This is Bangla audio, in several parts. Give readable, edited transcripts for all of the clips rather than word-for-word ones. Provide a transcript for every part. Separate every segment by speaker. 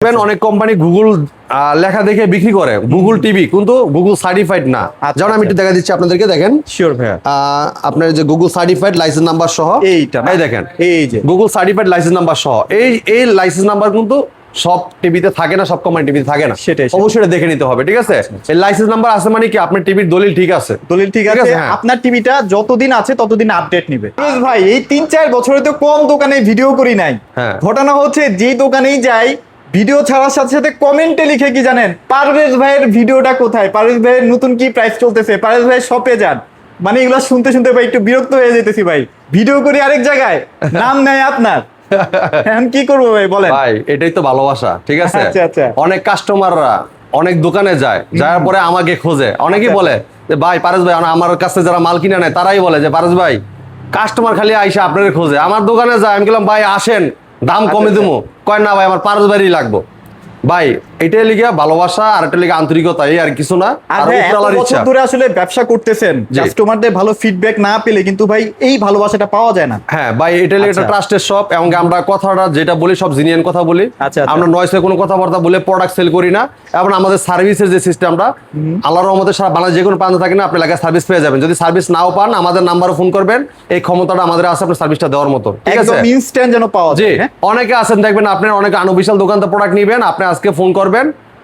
Speaker 1: অনেক কোম্পানি গুগল লেখা দেখে বিক্রি করে গুগল টিভি, কিন্তু গুগল সার্টিফাইড না। যেমন আমি একটু দেখা দিচ্ছি আপনাদেরকে, দেখেন।
Speaker 2: শিওর ভাইয়া,
Speaker 1: আপনার যে গুগল সার্টিফাইড লাইসেন্স নাম্বার সহ
Speaker 2: এইটা
Speaker 1: এই দেখেন,
Speaker 2: এই যে
Speaker 1: গুগল সার্টিফাইড লাইসেন্স নাম্বার সহ এই লাইসেন্স নাম্বার কিন্তু সব টিভিতে থাকে না, সব কোম্পানি টিভিতে থাকে না।
Speaker 2: সেটাই।
Speaker 1: অবশ্যই এটা দেখে নিতে হবে, ঠিক আছে? এই লাইসেন্স নাম্বার আছে মানে কি আপনার টিভির দলিল ঠিক আছে,
Speaker 2: দলিল ঠিক আছে।
Speaker 1: হ্যাঁ।
Speaker 2: আপনার টিভিটা যতদিন আছে ততদিন আপডেট নিবে। ভাই এই 3-4 বছরে তো কম দোকানে ভিডিও করি নাই।
Speaker 1: হ্যাঁ।
Speaker 2: ঘটনা হচ্ছে যেই দোকানেই যাই, ভিডিও ছাড়ার সাথে সাথে কমেন্টে লিখে কি জানেন, পারভেজ ভাইয়ের ভিডিওটা কোথায়, পারভেজ ভাইয়ের নতুন কি প্রাইস চলতেছে, পারভেজ ভাই শপে যান। মানে এগুলো শুনতে শুনতে ভাই একটু বিরক্ত হয়ে যেতেছি ভাই। ভিডিও করি আরেক জায়গায়, নাম নেয় আপনার। এখন কি করবো ভাই বলেন?
Speaker 1: ভাই এটাই তো ভালোবাসা, ঠিক আছে?
Speaker 2: আচ্ছা, আচ্ছা।
Speaker 1: অনেক কাস্টমাররা অনেক দোকানে যায়, যাওয়ার পরে আমাকে খোঁজে, অনেকেই বলে যে ভাই পারেশ ভাই, আমার কাছে যারা মাল কিনে নেয় তারাই বলে যে পারেশ ভাই কাস্টমার খালি আইসা আপনার খোঁজে, আমার দোকানে যায়। আমি বললাম ভাই আসেন, দাম কমে দেবো। কয় না ভাই আমার পারেশ ভাইই লাগবো। ভাই এটাই লিগে ভালোবাসা, আর এটা লিগে আন্তরিকতা, এই আর কিছু না। আর উপরালার ইচ্ছা।
Speaker 2: ধরে আসলে ব্যবসা করতেছেন, কাস্টমারদের ভালো ফিডব্যাক না পেলে কিন্তু ভাই এই ভালোবাসাটা পাওয়া যায় না।
Speaker 1: হ্যাঁ ভাই, এটা লিগে একটা ট্রাস্টেড শপ, এবং আমরা কথাটা যেটা বলি সব জিনিয়ান কথা বলি। আমরা নয়সে কোনো কথাবার্তা বলে প্রোডাক্ট সেল করি না। এবং আমাদের সার্ভিসের যে সিস্টেমটা, আল্লাহর রহমতে সারা বাংলাদেশ যে কোনো প্রান্তে থাকে না, আপনি এলাকায় সার্ভিস পেয়ে যাবেন। যদি সার্ভিস নাও পান, আমাদের নাম্বারে ফোন করবেন, এই ক্ষমতাটা আমাদের আছে আপনার সার্ভিসটা দেওয়ার মতো, ঠিক আছে?
Speaker 2: একদম ইনস্ট্যান্ট যেন পাওয়া যায়।
Speaker 1: অনেকে আছেন দেখবেন, আপনার অনেক আনবিশাল দোকান থেকে প্রোডাক্ট নিবেন, আপনি আজকে ফোন করবেন,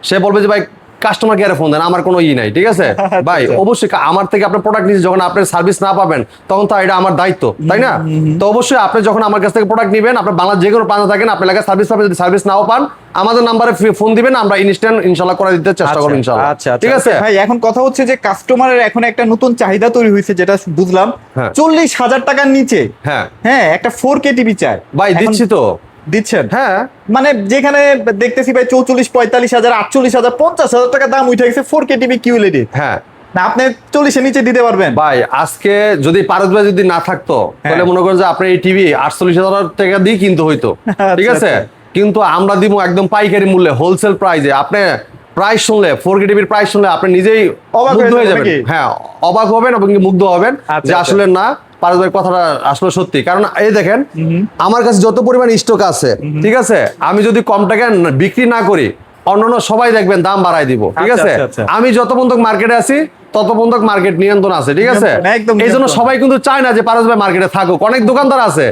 Speaker 1: সে বলবে যে ভাই কাস্টমার কেয়ারে ফোন দেন, আমার কোনো নাই, ঠিক আছে? ভাই অবশ্যই আমার থেকে আপনার প্রোডাক্ট নিয়ে যখন আপনার সার্ভিস না পাবেন, তখন তো এটা আমার দায়িত্ব, তাই না? তো অবশ্যই আপনি যখন আমার কাছ থেকে প্রোডাক্ট নিবেন, আপনার বাংলাদেশ যে কোনো প্রান্তে থাকেন, আপনার এলাকায় সার্ভিস পাবেন। যদি সার্ভিস নাও পান, আমাদের নাম্বারে ফোন দিবেন, আমরা ইনস্ট্যান্ট ইনশাআল্লাহ করে দিতে চেষ্টা করব ইনশাআল্লাহ।
Speaker 2: আচ্ছা,
Speaker 1: ঠিক আছে
Speaker 2: ভাই। এখন কথা হচ্ছে যে কাস্টমারের এখন একটা নতুন চাহিদা তৈরি হয়েছে, যেটা বুঝলাম 40,000 টাকার নিচে হ্যাঁ একটা 4K টিভি চাই।
Speaker 1: ভাই দিচ্ছি তো,
Speaker 2: দিচ্ছেন?
Speaker 1: হ্যাঁ।
Speaker 2: মানে যেখানে দেখতেছি ভাই 44, 45,000, 48,000, 50,000 টাকা দাম উঠে গেছে 4K টিভি কিউএলইডি।
Speaker 1: হ্যাঁ
Speaker 2: না, আপনি 40 এর নিচে দিতে পারবেন?
Speaker 1: ভাই আজকে যদি পারস ভাই যদি না থাকতো, তাহলে মনে করেন যে আপনার এই টিভি 48,000 টাকা দিয়ে কিনতে হইতো, ঠিক আছে? কিন্তু আমরা দিব একদম পাইকারি মূল্যে, হোলসেল প্রাইসে। আপনি প্রাইস শুনলে, 4K টিভির প্রাইস শুনলে আপনি নিজেই মুগ্ধ হয়ে যাবেন। হ্যাঁ, অবাক হবেন এবং মুগ্ধ হবেন যে আসলে না, পারস ভাই কথাটা আসলে সত্যি। কারণ এই দেখেন, আমার কাছে যত পরিমাণ স্টক আছে, ঠিক আছে, আমি যদি কম টাকায় বিক্রি না করি, অন্যান্য সবাই দেখবেন দাম বাড়াই দিব, ঠিক আছে? আমি যত পর্যন্ত মার্কেটে আছি তত পর্যন্ত মার্কেট নিয়ন্ত্রণ আছে, ঠিক আছে? এই জন্য সবাই কিন্তু চায় না যে পারস ভাই মার্কেটে থাকুক। অনেক দোকানদার আছে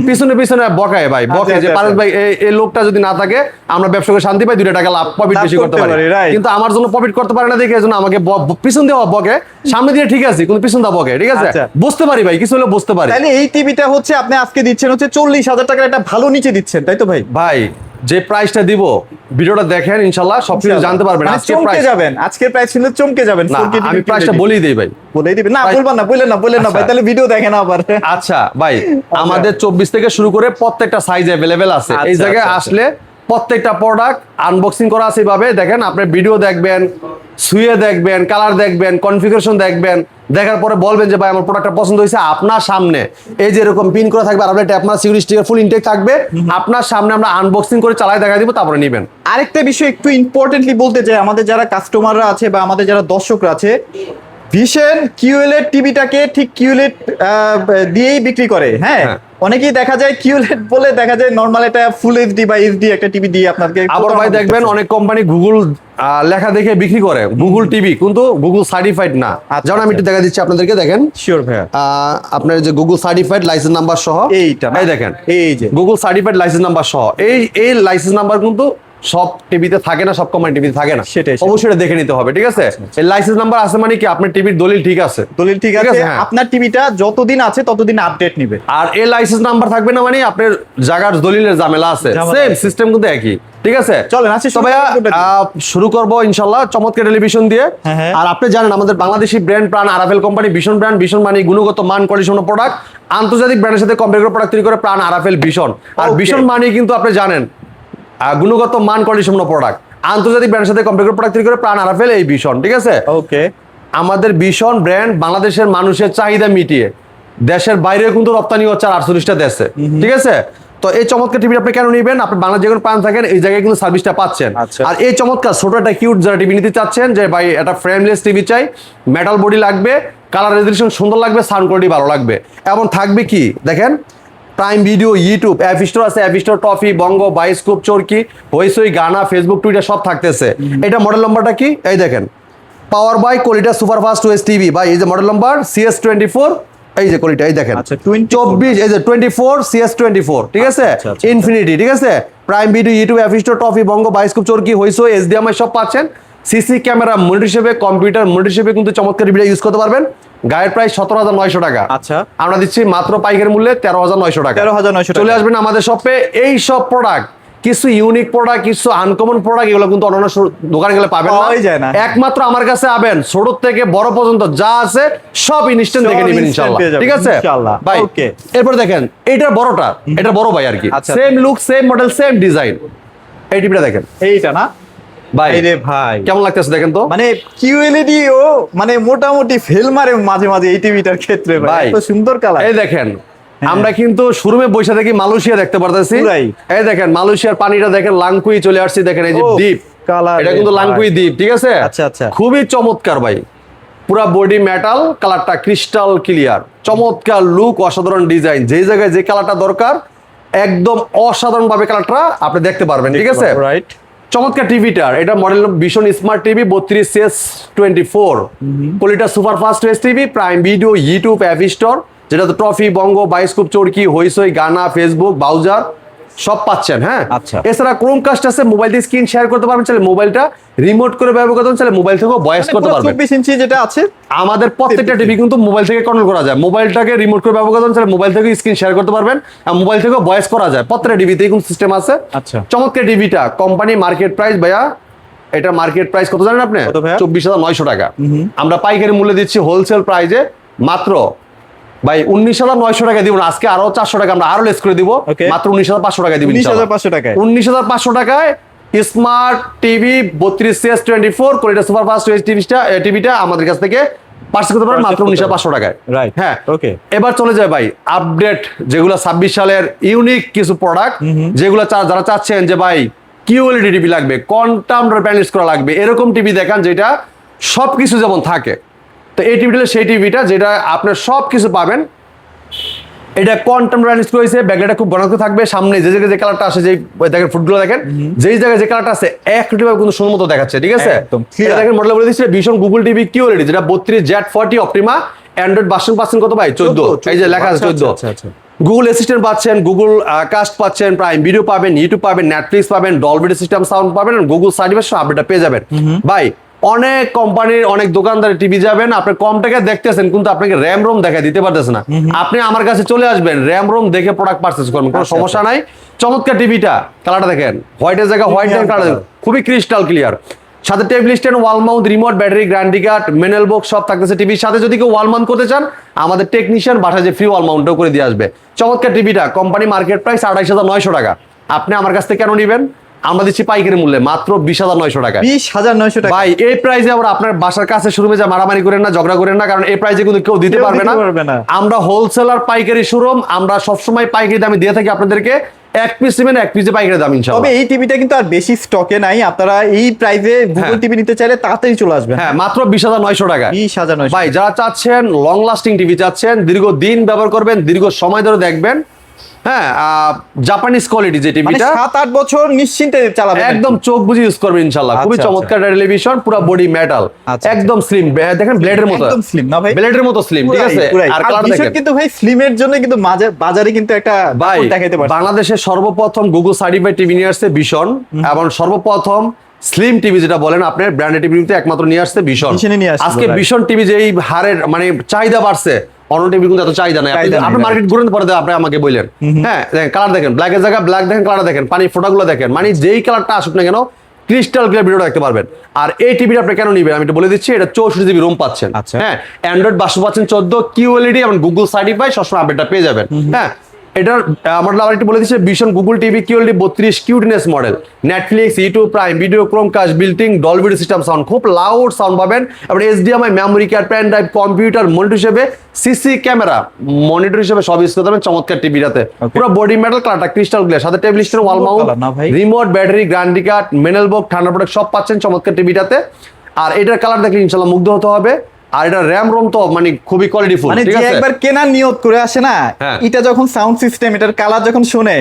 Speaker 1: পিছনে পিছনে বকায় ভাই, বকে যে পারস ভাই এই লোকটা যদি না থাকে, আমরা ব্যবসা করে শান্তি পাই, 2 টাকা লাভ প্রফিট বেশি করতে পারি। কিন্তু আমার জন্য প্রফিট করতে পারে না দেখে এজন্য আমাকে পিছন দিয়ে বকে, সামনে দিয়ে ঠিক আছে কিন্তু পিছন দিয়ে বকে, ঠিক আছে? বুঝতে পারি ভাই, কিছু হলে বুঝতে পারি।
Speaker 2: তাহলে এই টিভিটা হচ্ছে আপনি আজকে দিচ্ছেন হচ্ছে 40,000 টাকার একটা ভালো নিচে দিচ্ছেন, তাই তো ভাই?
Speaker 1: ভাই যে প্রাইসটা দিব, ভিডিওটা দেখেন, ইনশাআল্লাহ সবকিছু জানতে পারবেন।
Speaker 2: আজকের প্রাইস যাবেন, আজকের প্রাইস শুনলে চমকে যাবেন।
Speaker 1: আমি প্রাইসটা বলেই দেই ভাই।
Speaker 2: বলেই দিবেন? না বলবেন না, বললেন না ভাই, তাহলে ভিডিও দেখেন আবার।
Speaker 1: আচ্ছা ভাই, আমাদের 24 থেকে শুরু করে প্রত্যেকটা সাইজ अवेलेबल আছে। এই জায়গায় আসলে প্রত্যেকটা প্রোডাক্ট আনবক্সিং করা আছে। এইভাবে দেখেন, আপনি ভিডিও দেখবেন, ছুঁয়ে দেখবেন, কালার দেখবেন, কনফিগারেশন দেখবেন, দেখার পরে বলবেন যে ভাই আমার প্রোডাক্টটা পছন্দ হয়েছে। আপনার সামনে এই যে এরকম পিন করা থাকবে, আর আপনার ট্যাপ মারা সিকিউরিটি স্টিকার ফুল ইনটেক থাকবে, আপনার সামনে আমরা আনবক্সিং করে চালাই দেখাই দিব, তারপরে নেবেন।
Speaker 2: আরেকটা বিষয় একটু ইম্পর্টেন্টলি বলতে চাই, আমাদের যারা কাস্টমাররা আছে বা আমাদের যারা দর্শকরা আছে, ভিশন কিউএলইডি টিভিটাকে ঠিক কিউএলইডি দিয়েই বিক্রি করে। হ্যাঁ, অনেকেই দেখা যায় কিউএলইডি বলে, দেখা যায় নরমাল এটা ফুল এইচডি বা এইচডি একটা টিভি দিয়ে আপনাকে।
Speaker 1: আবার ভাই দেখবেন অনেক কোম্পানি গুগল লেখা দেখে বিক্রি করে গুগল টিভি, কিন্তু গুগল সার্টিফাইড না। যেমন আমি একটু দেখা দিচ্ছি আপনাদেরকে, দেখেন।
Speaker 2: শিওর ভাইয়া,
Speaker 1: আপনার যে গুগল সার্টিফাইড লাইসেন্স নাম্বার সহ
Speaker 2: এইটা
Speaker 1: এই দেখেন,
Speaker 2: এই যে
Speaker 1: গুগল সার্টিফাইড লাইসেন্স নাম্বার সহ এই লাইসেন্স নাম্বার কিন্তু সব টিভিতে থাকে না, সব কোম্পানি টিভিতে থাকে না।
Speaker 2: সেটাই,
Speaker 1: অবশ্যই এটা দেখে নিতে হবে, ঠিক আছে? এই লাইসেন্স নাম্বার আছে মানে কি আপনার টিভির দলিল ঠিক আছে,
Speaker 2: দলিল ঠিক আছে। আপনার টিভিটা যতদিন আছে ততদিন আপডেট নিবে। আর
Speaker 1: এই লাইসেন্স নাম্বার থাকবে না মানে আপনার জায়গার দলিলের ঝামেলা আছে। সেম সিস্টেম কিন্তু একই, ঠিক আছে?
Speaker 2: চলেন আসি,
Speaker 1: তো ভাইয়া শুরু করব ইনশাআল্লাহ চমৎকার টেলিভিশন দিয়ে। আর আপনি জানেন আমাদের বাংলাদেশি ব্র্যান্ড প্রাণ আরাফেল কোম্পানি, ভীষণ ব্র্যান্ড, ভীষণ মানে গুণগত মান, কন্ডিশন প্রোডাক্ট, আন্তর্জাতিক ব্র্যান্ডের সাথে কম্পেয়ার করে প্রোডাক্ট তৈরি করে প্রাণ আরাফেল ভীষণ। আর ভীষণ মানে কিন্তু আপনি জানেন গুণগত মান, কন্ডিশন প্রোডাক্ট, আন্তর্জাতিক ব্র্যান্ডের সাথে কম্পেয়ার করে প্রোডাক্ট তৈরি করে প্রাণ আরাফেল এই ভীষণ, ঠিক আছে?
Speaker 2: ওকে,
Speaker 1: আমাদের ভীষণ ব্র্যান্ড বাংলাদেশের মানুষের চাহিদা মিটিয়ে দেশের বাইরেও কিন্তু রপ্তানি হচ্ছে 48টা দেশে, ঠিক আছে? তো এই চমৎকার টিভি আপনি কেন নেবেন? আপনি বাংলা যে কোনো প্রান্ত থাকেন, এই জায়গায় কিন্তু সার্ভিসটা পাচ্ছেন। আর এই চমৎকার ছোট একটা কিউট যারা টিভি নিতে চাচ্ছেন, যে ভাই একটা ফ্রেমলেস টিভি চাই, মেটাল বডি লাগবে, কালার রেজলিউশন সুন্দর লাগবে, সাউন্ড কোয়ালিটি ভালো লাগবে, এবং থাকবে কি দেখেন Prime Video, YouTube, App Store আছে, App Store, Toffee, Bongo, Bioscope, Chorki, Hoichoi, Gaana, Facebook, Twitter সব থাকতেছে। এটা মডেল নাম্বারটা কি এই দেখেন, পাওয়ার বাই কোয়ালিটা সুপারফাস্ট ওএস টিভি ভাই, এই যে মডেল নাম্বার CS24, এই যে কোয়ালিটা এই দেখেন,
Speaker 2: আচ্ছা, 24
Speaker 1: 24, এই যে 24 CS24, ঠিক আছে,
Speaker 2: আচ্ছা, আচ্ছা,
Speaker 1: ইনফিনিটি, ঠিক আছে। Prime Video, YouTube, App Store, Toffee, Bongo, Bioscope, Chorki, Hoichoi, HDMI সব পাচ্ছেন। সিসি ক্যামেরা মনিটর হিসেবে, কম্পিউটার মনিটর হিসেবে কিন্তু চমৎকার টিভিটা ইউজ করতে পারবেন। গায়ের প্রাইস 17,900 টাকা,
Speaker 2: আচ্ছা,
Speaker 1: আমরা দিচ্ছি মাত্র পাইকারি মূল্যে 13,900 টাকা।
Speaker 2: 13,900 টাকা।
Speaker 1: চলে আসবেন আমাদের শপে। এই সব প্রোডাক্ট, কিছু ইউনিক প্রোডাক্ট, কিছু আনকমন প্রোডাক্ট, এগুলো কিন্তু অন্যান্য দোকানে গেলে পাবেন
Speaker 2: পাওয়াই যায় না।
Speaker 1: একমাত্র আমার কাছে পাবেন। ছোট থেকে বড় পর্যন্ত যা আছে সব ইনস্ট্যান্ট দেখে
Speaker 2: সব
Speaker 1: নেবেন
Speaker 2: instant
Speaker 1: ইনশাআল্লাহ,
Speaker 2: পেয়ে যাবেন,
Speaker 1: ঠিক আছে
Speaker 2: ইনশাআল্লাহ।
Speaker 1: ভাই।
Speaker 2: Okay.
Speaker 1: এরপর দেখেন এইটার বড়টা, এটা বড় ভাই আর কি,
Speaker 2: আচ্ছা।
Speaker 1: Same look, same model, same design. এই টিভিটা দেখেন
Speaker 2: এইটা না
Speaker 1: ভাই,
Speaker 2: এই রে ভাই,
Speaker 1: কেমন লাগতেছে দেখেন তো।
Speaker 2: মানে কিউএলইডি ও মানে মোটামুটি ফেল মারে মাঝে মাঝে এই টিভিটার ক্ষেত্রে ভাই,
Speaker 1: ভাই,
Speaker 2: এত সুন্দর কালার।
Speaker 1: এই দেখেন, আমরা কিন্তু শোরুমে বসে থেকে মালয়েশিয়া দেখতে পারতেছি।
Speaker 2: পুরাই।
Speaker 1: এই দেখেন মালয়েশিয়ার পানিটা দেখেন, লাংকুই চলে আসছে, দেখেন এই যে
Speaker 2: ও,
Speaker 1: দ্বীপ
Speaker 2: কালার
Speaker 1: এটা
Speaker 2: রে
Speaker 1: কিন্তু
Speaker 2: ভাই।
Speaker 1: লাংকুই দ্বীপ, ঠিক আছে।
Speaker 2: আচ্ছা, আচ্ছা।
Speaker 1: খুবই চমৎকার ভাই, পুরা বডি মেটাল, কালারটা ক্রিস্টাল ক্লিয়ার, চমৎকার লুক, অসাধারণ ডিজাইন। যেই জায়গায় যে কালারটা দরকার একদম অসাধারণ ভাবে কালারটা আপনি দেখতে পারবেন, ঠিক আছে।
Speaker 2: রাইট,
Speaker 1: চমৎকার টিভিটার এটা model Vision smart TV 32CS24, কোয়ালিটা super fast OS TV, Prime Video, YouTube, App Store, যেটা তো Toffee, Bongo, Bioscope, Chorki, Hoichoi, Gaana, Facebook, browser সব পাচ্ছেন। হ্যাঁ,
Speaker 2: আচ্ছা।
Speaker 1: এছাড়া ক্রোমকাস্ট আছে, মোবাইল দিয়ে স্ক্রিন শেয়ার করতে পারবেন, চাইলে মোবাইলটা রিমোট করে ব্যবহার করতে পারবেন, চাইলে মোবাইল থেকেও ভয়েস করতে পারবেন।
Speaker 2: 24 ইঞ্চি যেটা আছে
Speaker 1: আমাদের প্রত্যেকটা টিভি কিন্তু মোবাইল থেকে কন্ট্রোল করা যায়, মোবাইলটাকে রিমোট করে ব্যবহার করতে পারবেন, মোবাইল থেকে স্ক্রিন শেয়ার করতে পারবেন, আর মোবাইল থেকেও ভয়েস করা যায়। প্রত্যেকটা টিভিতেই কিন্তু সিস্টেম আছে।
Speaker 2: আচ্ছা।
Speaker 1: চমৎকার টিভিটা কোম্পানি মার্কেট প্রাইস ভাইয়া, এটা মার্কেট প্রাইস কত জানেন আপনি?
Speaker 2: কত ভাইয়া?
Speaker 1: 24,900 টাকা। আমরা পাইকারি মূল্যে দিচ্ছি হোলসেল প্রাইসে মাত্র ভাই 19,900 টাকা দিব না, আজকে আরো 400 টাকা আমরা আরো লেস করে দিব,
Speaker 2: Okay.
Speaker 1: মাত্র 19,500 টাকা দিব
Speaker 2: 19,500 টাকায়।
Speaker 1: 19,500 টাকায় smart TV 32CS24 quality super fast OS টিভিটা আমাদের কাছ থেকে পারচেজ করতে পারেন মাত্র 19,500 টাকায়।
Speaker 2: রাইট,
Speaker 1: হ্যাঁ,
Speaker 2: ওকে।
Speaker 1: এবার চলে যায় ভাই আপডেট, যেগুলো 26 সালের ইউনিক কিছু প্রোডাক্ট, যেগুলো যারা চাচ্ছেন যে ভাই কিউএলইডি টিভি লাগবে, কোয়ান্টাম প্যানেলস করা লাগবে, এরকম টিভি দেখান যেটা সবকিছু যেমন থাকে। তো এই টিভিটা সেই টিভিটা যেটা আপনার সবকিছু পাবেন। এটা কোয়ান্টাম প্যানেলস করেছে, ব্যাকলাইটটা খুব ঘনত্ব থাকবে, সামনে যে জায়গায় যে কালারটা আসে, যে দেখেন ফুটগুলো দেখেন, যেই জায়গায় যে কালারটা আছে একটিভাবে কিন্তু সুন্দর মতো দেখাচ্ছে, ঠিক আছে।
Speaker 2: একদম clear।
Speaker 1: এটা দেখেন মডেল বলে দিচ্ছে ভীষণ গুগল টিভি কিউএলইডি, যেটা 32Z40 অপটিমা, অ্যান্ড্রয়েড ভার্সন পাচ্ছেন কত ভাই? 14, এই যে লেখা আছে 14।
Speaker 2: আচ্ছা, আচ্ছা।
Speaker 1: গুগল অ্যাসিস্ট্যান্ট পাচ্ছেন, গুগল কাস্ট পাচ্ছেন, প্রাইম ভিডিও পাবেন, ইউটিউব পাবেন, নেটফ্লিক্স পাবেন, ডলবি সিস্টেম সাউন্ড পাবেন, গুগল সার্টিফিকেশন আপডেটটা পেয়ে যাবেন। ভাই অনেক কোম্পানির অনেক দোকানদারের টিভি যাবেন, আপনি কম টাকায় দেখতেছেন কিন্তু আপনাকে র্যাম রোম দেখা দিতে পারতেছে না। আপনি আমার কাছে চলে আসবেন, র্যাম রোম দেখে প্রোডাক্ট পারচেজ করবেন, কোনো সমস্যা নাই। চমৎকার টিভিটা, কালারটা দেখেন, হোয়াইটের জায়গায় হোয়াইট কালার, খুবই ক্রিস্টাল ক্লিয়ার। সাথে table stand, wall Mount, remote, battery, guarantee card, manual box সব থাকতেছে টিভির সাথে। যদি কেউ ওয়াল মাউন্ট করতে চান, আমাদের টেকনিশিয়ান বাসায় যে ফ্রি ওয়াল মাউন্টও করে দিয়ে আসবে। চমৎকার টিভিটা কোম্পানি মার্কেট প্রাইস 28,900 টাকা। আপনি আমার কাছ থেকে কেন নেবেন? আমরা দিচ্ছি পাইকারি মূল্যে মাত্র 20,900 টাকা।
Speaker 2: 20,900 টাকা
Speaker 1: ভাই এই প্রাইসে আবার আপনার বাসার কাছে শোরুমে যা মারামারি করেন না, ঝগড়া করেন না, কারণ এই প্রাইসে কিন্তু কেউ দিতে
Speaker 2: কেউ
Speaker 1: পারবে
Speaker 2: দিতে পারবে
Speaker 1: না।
Speaker 2: না।
Speaker 1: আমরা হোলসেলার পাইকারি শোরুম, আমরা সবসময় পাইকারি দামে দিয়ে থাকি আপনাদেরকে। এক পিস নেবেন, এক পিসে পাইকারি দাম
Speaker 2: তবে
Speaker 1: ইনশাআল্লাহ।
Speaker 2: এই টিভিটা কিন্তু আর বেশি স্টকে নাই, আপনারা এই প্রাইসে গুগল টিভি নিতে চাইলে তাড়াতাড়ি চলে আসবেন।
Speaker 1: হ্যাঁ, মাত্র 20,900 টাকা।
Speaker 2: 20,900
Speaker 1: ভাই যারা চাচ্ছেন লং লাস্টিং টিভি চাচ্ছেন, দীর্ঘদিন ব্যবহার করবেন, দীর্ঘ সময় ধরে দেখবেন, হ্যাঁ, জাপানিজ কোয়ালিটি যে
Speaker 2: মানে
Speaker 1: টিভিটা
Speaker 2: 7-8 বছর নিশ্চিন্তে চালাবেন,
Speaker 1: একদম চোখ বুঝে ইউজ করবেন ইনশাআল্লাহ। খুবই
Speaker 2: আচ্ছা,
Speaker 1: চমৎকার টেলিভিশন, পুরো বডি মেটাল,
Speaker 2: আচ্ছা,
Speaker 1: একদম স্লিম, দেখেন ব্লেডের মতো,
Speaker 2: একদম slim না ভাই?
Speaker 1: ব্লেডের মতো স্লিম, ঠিক আছে।
Speaker 2: পুরাই।
Speaker 1: আর
Speaker 2: আর
Speaker 1: কালার
Speaker 2: ভীষণ
Speaker 1: দেখেন
Speaker 2: কিন্তু ভাই স্লিমের জন্য কিন্তু বাজারে কিন্তু একটা
Speaker 1: ভাই,
Speaker 2: দাপট দেখাইতে পারছে।
Speaker 1: বাংলাদেশের সর্বপ্রথম গুগল সার্টিফাইড টিভি নিয়ে আসছে ভীষণ, এবং সর্বপ্রথম স্লিম টিভি যেটা বলেন আপনার ব্র্যান্ডেড টিভিতে একমাত্র নিয়ে আসছে ভীষণ।
Speaker 2: ভীষণই নিয়ে আসছে
Speaker 1: আজকে
Speaker 2: ভাই।
Speaker 1: ভীষণ টিভি যে এই হারের মানে চাহিদা বাড়ছে, অন্য টিভি কিন্তু এত চাহিদা নাই।
Speaker 2: চাহিদা নাই,
Speaker 1: আপনি
Speaker 2: right.
Speaker 1: মার্কেট ঘুরে পরে আপনি আমাকে বললেন, হ্যাঁ দেখেন কালার দেখেন, ব্ল্যাকের জায়গায় ব্ল্যাক দেখেন, কালার দেখেন, পানি ফোটাগুলো দেখেন, মানে যেই কালারটা আসুক না কেন ক্রিস্টাল ক্লিয়ার ভিডিওটা দেখতে পারবেন। আর এই টিভিটা আপনি কেন নিবেন আমি একটু বলে দিচ্ছি। এটা 64 জিবি রোম পাচ্ছেন,
Speaker 2: আচ্ছা।
Speaker 1: হ্যাঁ, অ্যান্ড্রয়েড ভার্সন পাচ্ছেন 14, কিউএলইডি এবং গুগল সার্টিফাইড, সবসময় আপডেটটা পেয়ে যাবেন। হ্যাঁ, এটার মডেল আবার একটু বলে দিচ্ছে ভীষণ গুগল টিভি কিউএলইডি 32 কিউটনেস model, Netflix, YouTube, Prime Video, Chromecast, built in, Dolby system sound, খুব লাউড সাউন্ড পাবেন। এবং HDMI, memory card, pen drive, computer monitor হিসেবে, সিসি ক্যামেরা মনিটর হিসেবে সব ইউজ করতে পারবেন চমৎকার টিভিটাতে। পুরো বডি মেটাল, কালারটা ক্রিস্টাল ক্লিয়ার, সাথে table stand, wall mount,
Speaker 2: colour না ভাই?
Speaker 1: Remote, battery, guarantee card, manual box, ঠান্ডা প্রোডাক্ট সব পাচ্ছেন চমৎকার টিভিটাতে। আর এটার কালার দেখলে ইনশাআল্লাহ মুগ্ধ হতে হবে। আর এটা র্যাম রোম তো মানে খুবই কোয়ালিটিফুল,
Speaker 2: মানে
Speaker 1: ঠিক
Speaker 2: যে
Speaker 1: আছে।
Speaker 2: একবার কেনার নিয়ত করে আসে না,
Speaker 1: হ্যাঁ।
Speaker 2: এটা যখন সাউন্ড সিস্টেম এটার কালার যখন শুনে,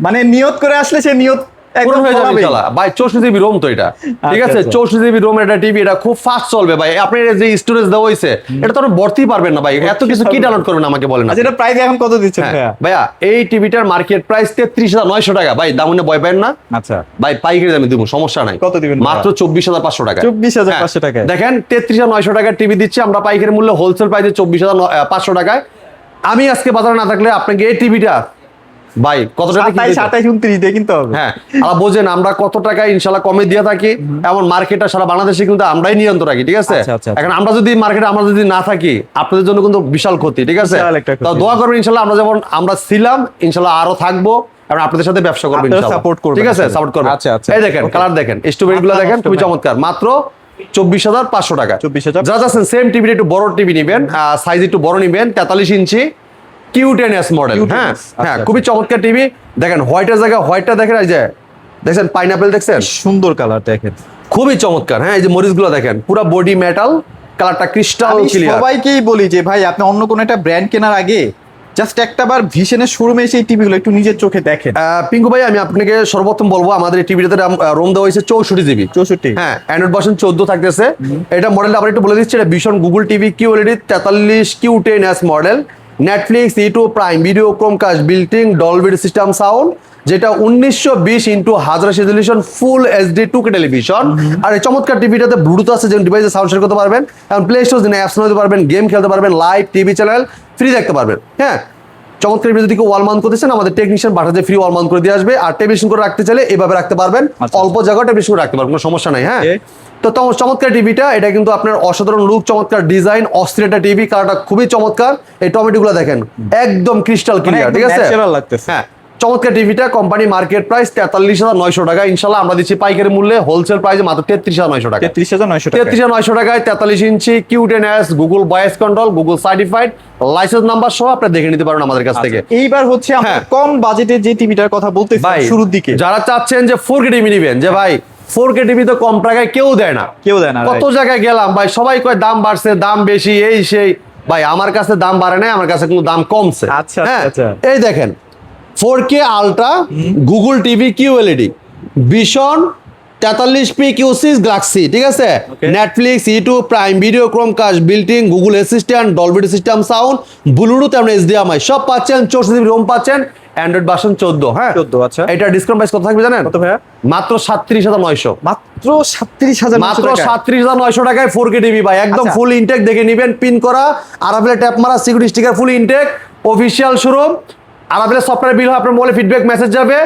Speaker 2: মানে নিয়ত করে আসলে সে নিয়ত
Speaker 1: পূরণ
Speaker 2: একদম
Speaker 1: হয়ে যাবে
Speaker 2: ফলাবেই।
Speaker 1: ইনশাআল্লাহ ভাই। 64 জিবি রোম তো এটা, ঠিক
Speaker 2: আচ্ছা,
Speaker 1: আছে।
Speaker 2: আচ্ছা।
Speaker 1: 64 জিবি রোম এটা টিভি, এটা খুব ফাস্ট চলবে ভাই। আপনি যে স্টোরেজ দেওয়া হয়েছে এটা তো আপনি ভর্তিই পারবেন না ভাই, এত কিছু কি ডাউনলোড করবেন আমাকে বলেন।
Speaker 2: আচ্ছা, এটা প্রাইস এখন কত দিচ্ছেন
Speaker 1: হ্যাঁ,
Speaker 2: ভাইয়া?
Speaker 1: ভাইয়া এই টিভিটার মার্কেট প্রাইস 33,900 টাকা ভাই। দাম নিয়ে ভয় পাবেন না
Speaker 2: আচ্ছা,
Speaker 1: ভাই, পাইকারি দামে দিব, সমস্যা নাই।
Speaker 2: কত দিবেন ভাইয়া?
Speaker 1: মাত্র 24,500 টাকা।
Speaker 2: 24,500 টাকায়।
Speaker 1: দেখেন 33,900 টাকার টিভি দিচ্ছি আমরা পাইকারি মূল্য, হোলসেল প্রাইসে 24,500 টাকায়। আমি আজকে বাজারে না থাকলে আপনাকে এই টিভিটা ভাই কত টাকা
Speaker 2: 27, 28, 29 দিয়ে কিনতে হবে।
Speaker 1: হ্যাঁ, আর বোঝেন আমরা কত টাকা ইনশাল্লাহ কমে দিয়ে থাকি, এমন মার্কেটটা সারা বাংলাদেশে কিন্তু আমরাই নিয়ন্ত্রণ রাখি, ঠিক আছে।
Speaker 2: আচ্ছা, আচ্ছা, আচ্ছা।
Speaker 1: এখন আমরা যদি মার্কেটে আমরা যদি না থাকি আপনাদের জন্য কিন্তু বিশাল ক্ষতি, ঠিক আছে।
Speaker 2: বিশাল একটা ক্ষতি।
Speaker 1: তো দোয়া করবেন ইনশাল্লাহ, আমরা যেমন আমরা ছিলাম ইনশাল্লাহ আরো থাকবো, এবং আপনাদের সাথে ব্যবসা করবো
Speaker 2: আপনারা
Speaker 1: ইনশাল্লাহ,
Speaker 2: support করবেন
Speaker 1: ঠিক আছে,
Speaker 2: আসলে।
Speaker 1: সাপোর্ট করবেন।
Speaker 2: আচ্ছা, আচ্ছা।
Speaker 1: এই দেখেন
Speaker 2: Okay.
Speaker 1: কালার দেখেন, স্ট্রবেরি গুলো দেখেন, খুবই চমৎকার। মাত্র 24,500 টাকা।
Speaker 2: 24,000
Speaker 1: যা যাচ্ছেন সেম টিভি একটু বড় টিভি নিবেন, সাইজ একটু বড় নিবেন, 43 ইঞ্চি Q10s মডেল।
Speaker 2: Q10s,
Speaker 1: হ্যাঁ হ্যাঁ,
Speaker 2: আচ্ছা,
Speaker 1: খুবই চমৎকার টিভি। দেখেন হোয়াইটের জায়গায় হোয়াইটটা দেখেন, এই যে দেখছেন পাইনাপেল দেখছেন,
Speaker 2: সুন্দর কালার দেখেন।
Speaker 1: খুবই চমৎকার। হ্যাঁ, এই যে মরিচগুলো দেখেন, পুরো বডি মেটাল, কালারটা ক্রিস্টাল
Speaker 2: আমি
Speaker 1: ক্লিয়ার।
Speaker 2: সবাইকেই বলি যে ভাই আপনি অন্য কোনো একটা ব্র্যান্ড কেনার আগে জাস্ট একটাবার ভিশনের শোরুমে এসে এই টিভিগুলো একটু নিজের চোখে দেখেন।
Speaker 1: পিঙ্কু ভাই, আমি আপনাকে সর্বপ্রথম বলবো আমাদের এই টিভিটাতে রোম দেওয়া হয়েছে 64 জিবি।
Speaker 2: 64
Speaker 1: হ্যাঁ, অ্যান্ড্রয়েড ভার্সন 14 থাকতেছে। এটা মডেলটা আবার একটু বলে দিচ্ছি, এটা ভীষণ Google TV QLED 43 Q10s model, Netflix, YouTube, Prime Video, Chromecast, built in, Dolby system sound, যেটা 1920x1080 রেজলিউশন ফুল HD 2K টেলিভিশন। আর এই চমৎকার টিভিটাতে ব্লুটুথ আছে, যে ডিভাইসে সাউন্ড শেয়ার করতে পারবেন, এবং প্লে স্টোর দিনে অ্যাপস নিতে পারবেন, গেম খেলতে পারবেন, লাইভ টিভি চ্যানেল ফ্রি দেখতে পারবেন। হ্যাঁ, চমৎকার টিভি যদি কেউ ওয়াল মাউন্ট করতেছেন, আমাদের টেকনিশিয়ান বাটাতে ফ্রি ওয়াল মাউন্ট করে দিয়ে আসবে। আর টেলিভিশন করে রাখতে চাইলে এভাবে রাখতে পারবেন,
Speaker 2: আচ্ছা।
Speaker 1: অল্প জায়গা টেলিভিশন করে রাখতে পারবেন, কোনো সমস্যা নাই। হ্যাঁ,
Speaker 2: Okay.
Speaker 1: তো চমৎকার টিভিটা, এটা কিন্তু আপনার অসাধারণ লুক, চমৎকার ডিজাইন, অস্থির একটা টিভি, কালারটা খুবই চমৎকার। এই টমেটোগুলো দেখেন একদম ক্রিস্টাল ক্লিয়ার, ঠিক আছে।
Speaker 2: ন্যাচারাল লাগতেছে।
Speaker 1: হ্যাঁ, চমৎকার টিভিটা কোম্পানি মার্কেট প্রাইস 43,900 টাকা। ইনশাল্লাহ আমরা দিচ্ছি পাইকারি মূল্যে, হোলসেল প্রাইসে মাত্র 33,900 টাকা।
Speaker 2: 33,900 টাকা।
Speaker 1: 33,900 টাকায় 43 ইঞ্চি Q10s, Google voice control, Google certified, licence number সহ আপনি দেখে নিতে পারেন আমাদের কাছ থেকে।
Speaker 2: এইবার হচ্ছে আমরা
Speaker 1: হ্যাঁ।
Speaker 2: কম বাজেটে যে টিভিটার কথা বলতেছি
Speaker 1: ভাই
Speaker 2: শুরুর দিকে,
Speaker 1: যারা চাচ্ছেন যে 4K টিভি নিবেন, যে ভাই 4K টিভি তো কম টাকায় কেউ দেয় না,
Speaker 2: কেউ দেয় না
Speaker 1: কত
Speaker 2: right?
Speaker 1: জায়গায় গেলাম ভাই, সবাই কয় দাম বাড়ছে, দাম বেশি, এই সেই। ভাই আমার কাছে দাম বাড়ে নাই, আমার কাছে কিন্তু দাম কমছে।
Speaker 2: আচ্ছা,
Speaker 1: হ্যাঁ,
Speaker 2: আচ্ছা।
Speaker 1: এই দেখেন 4K ultra Google TV QLED ভীষণ 43p Q6 গ্যালাক্সি, ঠিক আছে।
Speaker 2: Okay.
Speaker 1: Netflix, YouTube, Prime Video, Chromecast, বিল্টিং, Google assistant, Dolby system sound, Bluetooth এবং HDMI সব পাচ্ছেন, 64 জিবি রোম পাচ্ছেন, অ্যান্ড্রয়েড ভার্সন 14। হ্যাঁ,
Speaker 2: 14, আচ্ছা।
Speaker 1: এটা ডিসকাউন্ট প্রাইস কত থাকবে জানেন?
Speaker 2: কত ভাইয়া?
Speaker 1: মাত্র 37,900।
Speaker 2: মাত্র 37,000
Speaker 1: মাত্র 37,900 টাকায় 4K টিভি ভাই, একদম
Speaker 2: আচ্ছা।
Speaker 1: ফুল ইনটেক দেখে নিবেন, পিন করা, আরাবেলে ট্যাপ মারা, সিকিউরিটি স্টিকার, ফুল intact, official showroom. আরাবেলে software bill হয়, আপনার মোবাইলে ফিডব্যাক মেসেজ যাবে।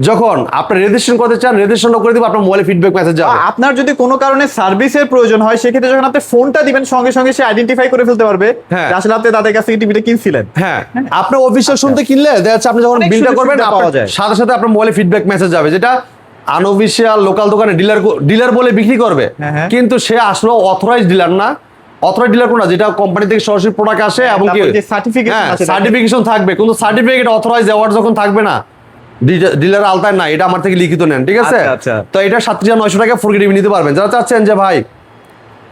Speaker 1: যখন আপনি রেজিস্ট্রেশন করতে চান, রেজিস্ট্রেশন করে দিব, আপনার মোবাইলে ফিডব্যাক মেসেজ যাবে।
Speaker 2: আপনার যদি কোনো কারণে সার্ভিসের প্রয়োজন হয়, সেক্ষেত্রে যখন আপনি ফোনটা দিবেন সঙ্গে সঙ্গে সে আইডেন্টিফাই করে ফেলতে পারবে
Speaker 1: হ্যাঁ।
Speaker 2: যে আসলে আপনি তাদের কাছ থেকে টিভিটা কিনছিলেন।
Speaker 1: হ্যাঁ, আপনার অফিসিয়াল শুনতে কিনলে দেখা যাচ্ছে আপনি যখন
Speaker 2: অনেক
Speaker 1: বিলটা
Speaker 2: সুযোগ
Speaker 1: করবেন,
Speaker 2: সুবিধা পাওয়া
Speaker 1: আপনার
Speaker 2: যায়।
Speaker 1: সাথে সাথে আপনার মোবাইলে ফিডব্যাক মেসেজ যাবে, যেটা আনঅফিসিয়াল লোকাল দোকানে ডিলার বলে বিক্রি করবে,
Speaker 2: হ্যাঁ, হ্যাঁ।
Speaker 1: কিন্তু সে আসলে অথরাইজড ডিলার না। অথরাইজ ডিলার কোনটা, যেটা কোম্পানি থেকে সরাসরি প্রোডাক্ট আসে, এবং কি
Speaker 2: তারপর যে certification আছে,
Speaker 1: সার্টিফিকেশন থাকবে, কিন্তু সার্টিফিকেট অথরাইজ অ্যাওয়ার্ড যখন থাকবে না, ডিলার আলতায় না, এটা আমার থেকে লিখিত নেন, ঠিক আছে।
Speaker 2: আচ্ছা, আচ্ছা।
Speaker 1: তো এটা 37,900 টাকা 4K টিভি নিতে পারবেন। যারা চাচ্ছেন যে ভাই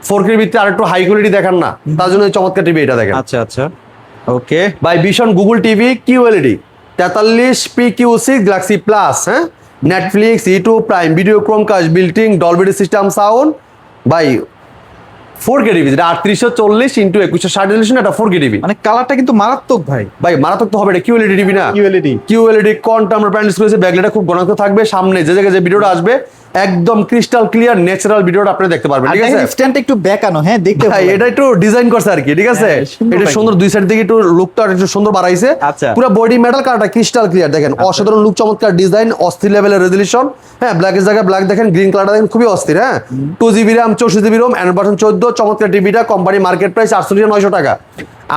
Speaker 1: 4K টিভিতে আরেকটু হাই কোয়ালিটি দেখান না, তার জন্য এই চমৎকার টিভি এটা দেখেন।
Speaker 2: আচ্ছা, আচ্ছা, ওকে।
Speaker 1: ভাই ভীষণ Google TV QLED 43p Q6 Galaxy plus. হ্যাঁ, Netflix, YouTube, Prime Video, Chromecast, built in, Dolby system sound. ভাই 4K টিভি, যেটা 3840x2160 রেজলিউশন, এটা 4K টিভি।
Speaker 2: মানে কালারটা কিন্তু মারাত্মক ভাই।
Speaker 1: ভাই মারাত্মক তো হবে, এটা QLED টিভি না,
Speaker 2: QLED
Speaker 1: QLED কোয়ান্টাম আমরা প্যানেল ডিসপ্লে, ব্যাকলাইটটা খুব ঘনত্ব থাকবে, সামনে যে জায়গায় যে ভিডিওটা আসবে একদম ক্রিস্টাল ক্লিয়ার ন্যাচারাল ভিডিওটা আপনি দেখতে পারবেন,
Speaker 2: আর
Speaker 1: ঠিক আছে।
Speaker 2: দেখেন স্ট্যান্ডটা একটু বেঁকানো, হ্যাঁ দেখতে
Speaker 1: ভাই
Speaker 2: ভালো
Speaker 1: এটা একটু ডিজাইন করছে আর কি, ঠিক আছে।
Speaker 2: হ্যাঁ, সুন্দর
Speaker 1: এটা
Speaker 2: লাগে।
Speaker 1: সুন্দর, দুই সাইড থেকে একটু লুকটা একটু সুন্দর বাড়াইছে।
Speaker 2: আচ্ছা।
Speaker 1: পুরো বডি মেটাল, কালারটা ক্রিস্টাল ক্লিয়ার দেখেন, অসাধারণ লুক, চমৎকার ডিজাইন, অস্থির লেভেলের রেজলিউশন। হ্যাঁ, ব্ল্যাকের জায়গায় ব্ল্যাক দেখেন, গ্রিন কালারটা দেখেন খুবই অস্থির। হ্যাঁ, 2GB RAM, 64 GB ROM, Android version 14, চমৎকার টিভিটা কোম্পানি মার্কেট প্রাইস 48,900 টাকা।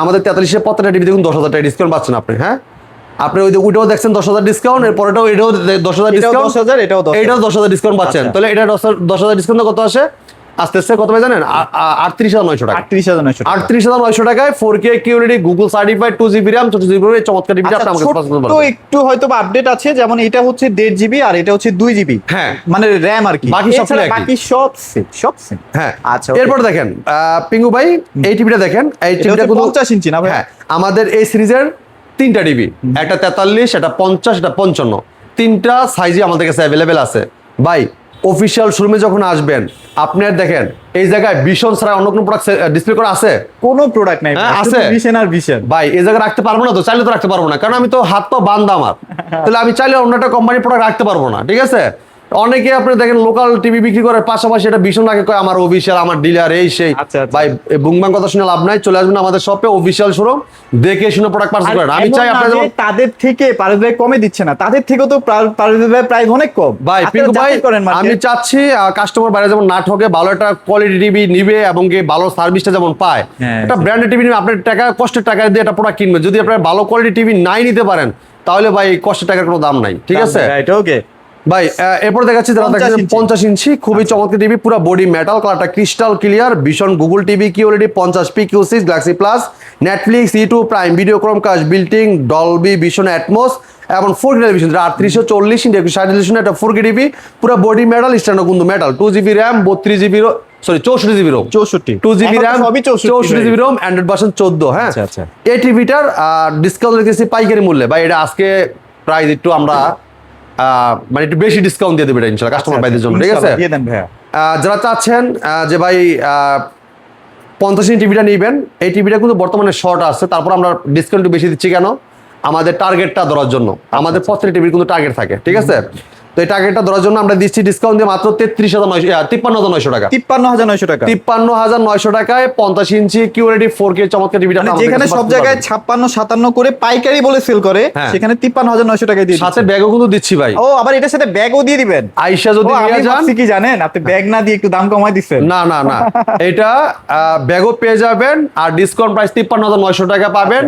Speaker 1: আমাদের 43-এ প্রত্যেকটা টিভি দেখুন 10,000 টাকা ডিসকাউন্ট পাচ্ছেন আপনি। হ্যাঁ, আপনি ওইটাও দেখছেন 10,000 ডিসকাউন্ট, এর পরেটাও এটাও 10,000
Speaker 2: এটাও
Speaker 1: ডিসকাউন্ট,
Speaker 2: 10,000, এটাও 10,000
Speaker 1: এটাও 10,000 ডিসকাউন্ট পাচ্ছেন।
Speaker 2: আচ্ছা।
Speaker 1: তাহলে এটা 10,000 ডিসকাউন্ট কত আসে? আসতেছে কত ভাই জানেন? 38,900 টাকা।
Speaker 2: 38,900 টাকা।
Speaker 1: 38,900 টাকায় 4K কিউরিটি Google certified 2GB RAM 64GB এই চমৎকার টিভিটা
Speaker 2: আচ্ছা,
Speaker 1: আপনি আমাকে পছন্দ
Speaker 2: ছোট্ট
Speaker 1: করবেন।
Speaker 2: একটু হয়তো আপডেট আছে, যেমন এটা হচ্ছে 1.5 জিবি আর এটা হচ্ছে 2 জিবি।
Speaker 1: হ্যাঁ।
Speaker 2: মানে র্যাম আর কি,
Speaker 1: বাকি সব
Speaker 2: এছাড়া
Speaker 1: একই।
Speaker 2: বাকি সব সেম।
Speaker 1: হ্যাঁ,
Speaker 2: আচ্ছা,
Speaker 1: এরপর দেখেন পিঙ্গু ভাই এই টিভিটা দেখেন, এই
Speaker 2: এটা
Speaker 1: টিভিটা
Speaker 2: হচ্ছে 50 ইঞ্চি না ভাই?
Speaker 1: হ্যাঁ, আমাদের এই সিরিজের 3টা টিভি, একটা 43, একটা 50, এটা 55, 3টা সাইজই আমাদের কাছে অ্যাভেলেবেল আছে ভাই। অফিসিয়াল শোরুমে যখন আসবেন আপনার দেখেন এই জায়গায় ভীষণ ছাড়া অন্য কোনো প্রোডাক্ট ডিসপ্লে করা আছে?
Speaker 2: কোনো প্রোডাক্ট নাই
Speaker 1: হ্যাঁ,
Speaker 2: আছে,
Speaker 1: আছে।
Speaker 2: ভিশন আর ভিশন।
Speaker 1: ভাই এই জায়গায় রাখতে পারবো না তো, চাইলে তো রাখতে পারবো না, কারণ আমি তো হাত পা বান্ধা আমার, তাহলে আমি চাইলে অন্য একটা কোম্পানির প্রোডাক্ট রাখতে পারবো না, ঠিক আছে? অনেকে আপনি দেখেন লোকাল টিভি বিক্রি করে পাশাপাশি এটা ভীষণ রাখে, কয় আমার অফিসিয়াল, আমার ডিলার, এই সেই।
Speaker 2: আচ্ছা, আচ্ছা।
Speaker 1: ভাই বুংবাং কথা শুনে লাভ নাই, চলে আসবেন আমাদের শপে, অফিসিয়াল শোরুম, দেখে শুনে প্রোডাক্ট পারচেজ
Speaker 2: আর
Speaker 1: করেন। আমি
Speaker 2: এমন
Speaker 1: চাই
Speaker 2: না
Speaker 1: আপনারা
Speaker 2: যে
Speaker 1: যেমন
Speaker 2: তাদের থেকে পারভেজ ভাই কমে দিচ্ছে না, তাদের থেকেও তো পারভেজ ভাই প্রাইস অনেক কম।
Speaker 1: ভাই
Speaker 2: আপনারা
Speaker 1: পিঙ্কু ভাই
Speaker 2: যাচাই করেন market।
Speaker 1: আমি চাচ্ছি কাস্টমার বাইরে যেমন না ঠকে, ভালো একটা কোয়ালিটি টিভি নিবে এবং কি ভালো সার্ভিসটা যেমন পায়।
Speaker 2: হ্যাঁ,
Speaker 1: একটা ব্র্যান্ডেড টিভি নিবে, আপনার টাকা কষ্টের টাকা দিয়ে একটা প্রোডাক্ট কিনবে, যদি আপনার ভালো কোয়ালিটি টিভি নাই নিতে পারেন তাহলে ভাই কষ্টের টাকার কোনো দাম নাই, ঠিক আছে
Speaker 2: রাইট, ওকে।
Speaker 1: ভাই? এরপর দেখাচ্ছি যারা
Speaker 2: 50
Speaker 1: দেখছেন
Speaker 2: ইঞ্চি।
Speaker 1: 50 ইঞ্চি খুবই চমৎকার টিভি, পুরো বডি মেটাল, কালারটা ক্রিস্টাল ক্লিয়ার, ভীষণ Google TV QLED 50p Q6 Galaxy plus, Netflix, YouTube Prime Video, Chromecast, built in, Dolby Vision atoms এবং 4K টেলিভিশন 3840x160 একটা 4K টিভি, পুরো বডি মেটাল, স্ট্যান্ডার্ড কিন্তু metal, 2GB RAM 32GB, sorry 64GB ROM,
Speaker 2: 64
Speaker 1: 2GB
Speaker 2: এখন তো
Speaker 1: RAM
Speaker 2: সবই
Speaker 1: 64GB ROM, অ্যান্ড্রয়েড ভার্সন 14। হ্যাঁ,
Speaker 2: আচ্ছা, আচ্ছা।
Speaker 1: এই টিভিটার ডিসকাউন্ট রেখেছি পাইকারি মূল্যে ভাই, এটা আজকে প্রাইস একটু আমরা মানে একটু বেশি ডিসকাউন্ট দিয়ে দেবে এটা ইনশাআল্লাহ কাস্টমার ভাইদের জন্য, ঠিক আছে?
Speaker 2: ইনশাআল্লাহ দিয়ে দেন ভাইয়া।
Speaker 1: যারা চাচ্ছেন যে ভাই 50 ইঞ্চি টিভিটা নেবেন, এই টিভিটা কিন্তু বর্তমানে শর্ট আছে, তারপর আমরা ডিসকাউন্ট বেশি দিচ্ছি কেন? আমাদের টার্গেটটা ধরার জন্য, আমাদের প্রত্যেকটা টিভির কিন্তু টার্গেট থাকে, ঠিক আছে? তো এই টার্গেটটা ধরার জন্য আমরা দিচ্ছি ডিসকাউন্ট দিয়ে মাত্র 53,900 টাকা।
Speaker 2: 53,900 টাকা।
Speaker 1: 53,900 টাকায় 50 ইঞ্চি কিউএলইডি 4K চমৎকার টিভিটা
Speaker 2: মানে যেখানে সব জায়গায় 56 57 করে পাইকারি বলে সেল করে,
Speaker 1: হ্যাঁ।
Speaker 2: সেখানে 53,900 টাকায় দিয়ে
Speaker 1: সাথে
Speaker 2: দিচ্ছে।
Speaker 1: ব্যাগও কিন্তু দিচ্ছি ভাই।
Speaker 2: ও, আবার এটার সাথে ব্যাগও দিয়ে দিবেন?
Speaker 1: আইসা যদি
Speaker 2: ও, আমি
Speaker 1: নিয়ে যান,
Speaker 2: ভাবছি কি জানেন, আপনি ব্যাগ না দিয়ে একটু দাম কমাই দিচ্ছেন।
Speaker 1: না না না, এটা ব্যাগও পেয়ে যাবেন আর ডিসকাউন্ট প্রাইস 53,900 টাকা পাবেন,